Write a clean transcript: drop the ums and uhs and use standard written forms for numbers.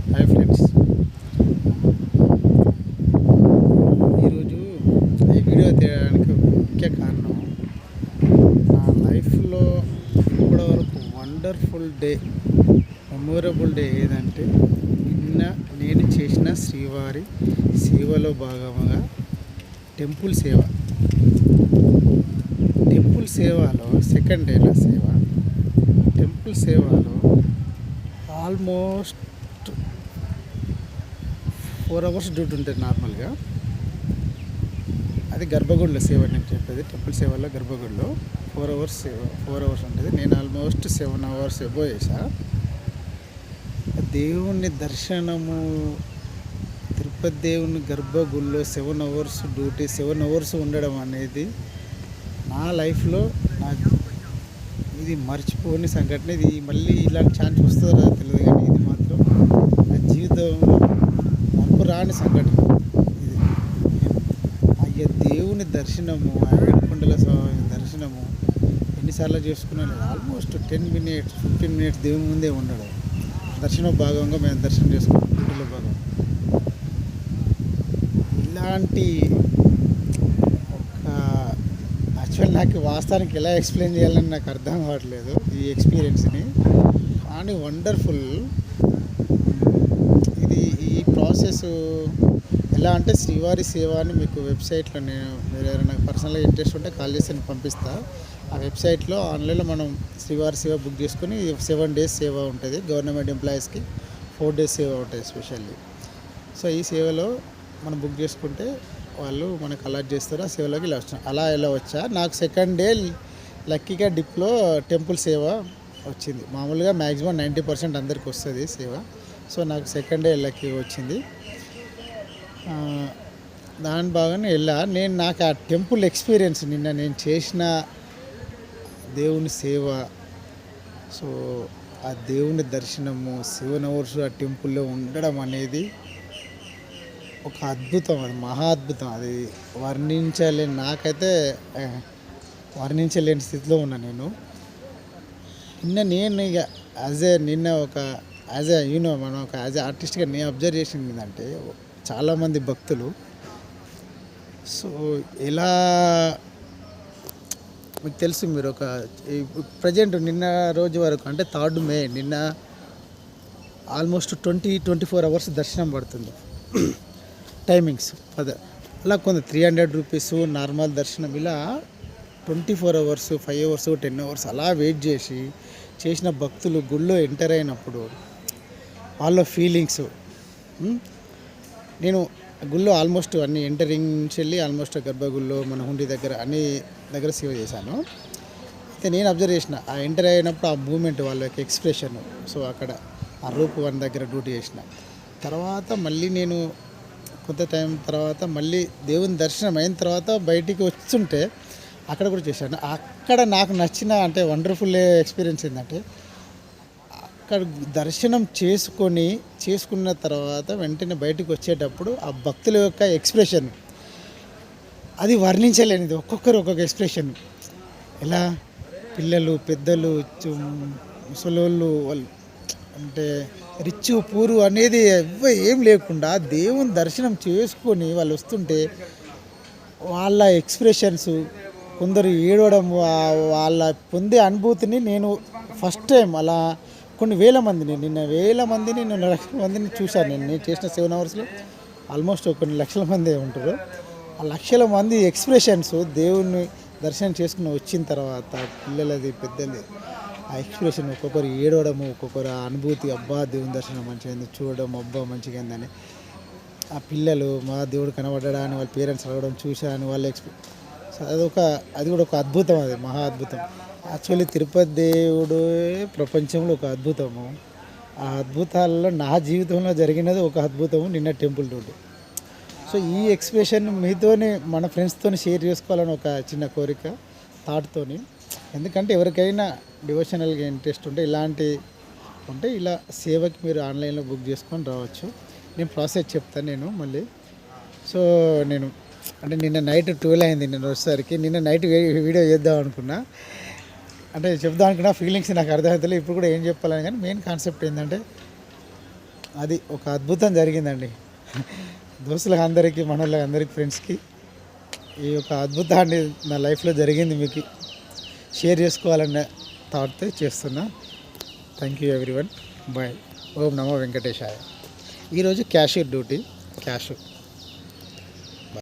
Hi friends, ఈరోజు ఈ video తీయడానికి ఒక ముఖ్య కారణం నా లైఫ్లో ఇప్పటివరకు వండర్ఫుల్ డే, మెమొరబుల్ డే ఏదంటే నిన్న నేను చేసిన శ్రీవారి సేవలో భాగంగా టెంపుల్ సేవ. టెంపుల్ సేవలో సెకండ్ డే నా సేవ. టెంపుల్ సేవలో ఆల్మోస్ట్ 4 hours డ్యూటీ ఉంటుంది నార్మల్గా. అది గర్భగుడిలో సేవ నేను చెప్పేది. టెంపుల్ సేవలో గర్భగుడిలో 4 hours సేవ, 4 hours ఉంటుంది. నేను ఆల్మోస్ట్ 7 hours ఎబో చేసా. దేవుని దర్శనము, తిరుపతి దేవుని గర్భగుడిలో 7 hours డ్యూటీ, 7 hours ఉండడం అనేది నా లైఫ్లో నాకు ఇది మర్చిపోని సంఘటన. ఇది మళ్ళీ ఇలాంటి ఛాన్స్ వస్తుందో తెలియదు, కానీ ఇది మాత్రం నా జీవితంలో రాని సంఘటన. ఇది అయ్యా దేవుని దర్శనము, ఆ ఏడుకొండల స్వామి దర్శనము ఎన్నిసార్లు చేసుకున్నాను. ఆల్మోస్ట్ 10 minutes 15 minutes దేవుని ముందే ఉండడం. దర్శనం భాగంగా మేము దర్శనం చేసుకున్నాం డ్యూటీలో భాగం. ఇలాంటి ఒక యాక్చువల్ నాకు వాస్తవానికి ఎలా ఎక్స్ప్లెయిన్ చేయాలని నాకు అర్థం కావట్లేదు ఈ ఎక్స్పీరియన్స్ని. కానీ వండర్ఫుల్. ఈ ప్రాసెస్ ఎలా అంటే శ్రీవారి సేవ అని మీకు వెబ్సైట్లో, నేను మీరు ఎవరైనా పర్సనల్గా ఇంట్రెస్ట్ ఉంటే కాల్ చేసి నేను పంపిస్తా. ఆ వెబ్సైట్లో ఆన్లైన్లో మనం శ్రీవారి సేవ బుక్ చేసుకొని 7 days సేవ ఉంటుంది. గవర్నమెంట్ ఎంప్లాయీస్కి 4 days సేవ ఉంటుంది స్పెషల్లీ. సో ఈ సేవలో మనం బుక్ చేసుకుంటే వాళ్ళు మనకు అలాట్ చేస్తారు. ఆ సేవలోకి ఇలా వచ్చాను. ఎలా వచ్చా, నాకు సెకండ్ డే లక్కీగా డిప్లో టెంపుల్ సేవ వచ్చింది. మామూలుగా మ్యాక్సిమం 90% అందరికి వస్తుంది సేవ. సో నాకు సెకండ్ డే లక్కీ వచ్చింది. దాని బాగానే నాకు ఆ టెంపుల్ ఎక్స్పీరియన్స్, నిన్న నేను చేసిన దేవుని సేవ, సో ఆ దేవుని దర్శనము 7 hours ఆ టెంపుల్లో ఉండడం అనేది ఒక అద్భుతం. అది మహా అద్భుతం. అది వర్ణించలేని, నాకైతే వర్ణించలేని స్థితిలో ఉన్నా నేను. నేను ఇక యాజ్ ఏ మనం ఒక యాజ్ ఏ ఆర్టిస్ట్గా నేను అబ్జర్వ్ చేసింది ఏంటంటే, చాలామంది భక్తులు సో ఎలా మీకు తెలుసు, మీరు ఒక ప్రజెంట్ నిన్న రోజు వరకు అంటే 3rd May నిన్న ఆల్మోస్ట్ 24 hours దర్శనం పడుతుంది టైమింగ్స్. అలా కొంత 300 rupees నార్మల్ దర్శనం, ఇలా 24 hours 5 hours 10 hours అలా వెయిట్ చేసిన భక్తులు గుళ్ళో ఎంటర్ అయినప్పుడు వాళ్ళ ఫీలింగ్స్. నేను గుళ్ళో ఆల్మోస్ట్ అన్ని ఎంటరింగ్ నుంచి వెళ్ళి ఆల్మోస్ట్ గర్భగుళ్ళో మన హుండీ దగ్గర అన్ని దగ్గర సేవ చేశాను. అయితే నేను అబ్జర్వ్ చేసిన ఆ ఎంటర్ అయినప్పుడు ఆ మూమెంట్, వాళ్ళ యొక్క ఎక్స్ప్రెషన్. సో అక్కడ ఆ రూప్ 1 దగ్గర డ్యూటీ చేసిన తర్వాత మళ్ళీ నేను కొంత టైం తర్వాత మళ్ళీ దేవుని దర్శనం అయిన తర్వాత బయటికి వస్తుంటే అక్కడ కూడా చేశాను. అక్కడ నాకు నచ్చిన అంటే వండర్ఫుల్ ఎక్స్పీరియన్స్ ఏంటంటే, అక్కడ దర్శనం చేసుకున్న తర్వాత వెంటనే బయటకు వచ్చేటప్పుడు ఆ భక్తుల యొక్క ఎక్స్ప్రెషన్ అది వర్ణించలేనిది. ఒక్కొక్కరు ఒక్కొక్క ఎక్స్ప్రెషన్. ఎలా పిల్లలు, పెద్దలు, ముసలోళ్ళు, వాళ్ళు అంటే రిచ్ పూరు అనేది ఏం లేకుండా దేవుని దర్శనం చేసుకొని వాళ్ళు వస్తుంటే వాళ్ళ ఎక్స్ప్రెషన్స్, కొందరు ఏడవడం, వాళ్ళ పొందే అనుభూతిని నేను ఫస్ట్ టైం అలా కొన్ని వేల మందిని, నిన్న వేల మందిని, 2 లక్షల మందిని చూశాను. నేను చేసిన 7 hours ఆల్మోస్ట్ కొన్ని లక్షల మంది ఉంటారు. ఆ లక్షల మంది ఎక్స్ప్రెషన్స్, దేవుని దర్శనం చేసుకుని వచ్చిన తర్వాత పిల్లలది, పెద్దది, ఆ ఎక్స్ప్రెషన్, ఒక్కొక్కరు ఏడవడము, ఒక్కొక్కరు ఆ అనుభూతి, అబ్బా దేవుని దర్శనం మంచిగా అయింది, చూడడం అబ్బా మంచిగా అయిందని. ఆ పిల్లలు మా దేవుడు కనబడ్డాడని వాళ్ళ పేరెంట్స్ అడగడం చూశాను. వాళ్ళ అది కూడా ఒక అద్భుతం. అది మహా అద్భుతం. యాక్చువల్లీ తిరుపతి దేవుడు ప్రపంచంలో ఒక అద్భుతము. ఆ అద్భుతాలలో నా జీవితంలో జరిగినది ఒక అద్భుతము నిన్న టెంపుల్ డ్యూటీ. సో ఈ ఎక్స్ప్రెషన్ మీతోనే, మన ఫ్రెండ్స్తో షేర్ చేసుకోవాలని ఒక చిన్న కోరిక, థాట్తోని. ఎందుకంటే ఎవరికైనా డివోషనల్గా ఇంట్రెస్ట్ ఉంటే, ఇలా సేవకి మీరు ఆన్లైన్లో బుక్ చేసుకొని రావచ్చు. నేను ప్రాసెస్ చెప్తాను నేను మళ్ళీ. సో నేను అంటే నిన్న నైట్ 12 అయింది నేను వచ్చేసరికి. నిన్న నైట్ వీడియో చేద్దాం అనుకున్నా, అంటే చెప్దాం అనుకున్నా, ఫీలింగ్స్ నాకు అర్థమవుతలేదు ఇప్పుడు కూడా ఏం చెప్పాలని. కానీ మెయిన్ కాన్సెప్ట్ ఏంటంటే, అది ఒక అద్భుతం జరిగిందండి. దోస్తులకు అందరికీ, మనోళ్ళకి అందరికి, ఫ్రెండ్స్కి ఈ యొక్క అద్భుతాన్ని నా లైఫ్లో జరిగింది మీకు షేర్ చేసుకోవాలనే థాట్తో చేస్తున్నా. Thank you everyone. బాయ్. ఓం నమో వెంకటేశాయ. ఈరోజు క్యాషియర్ డ్యూటీ, క్యాష్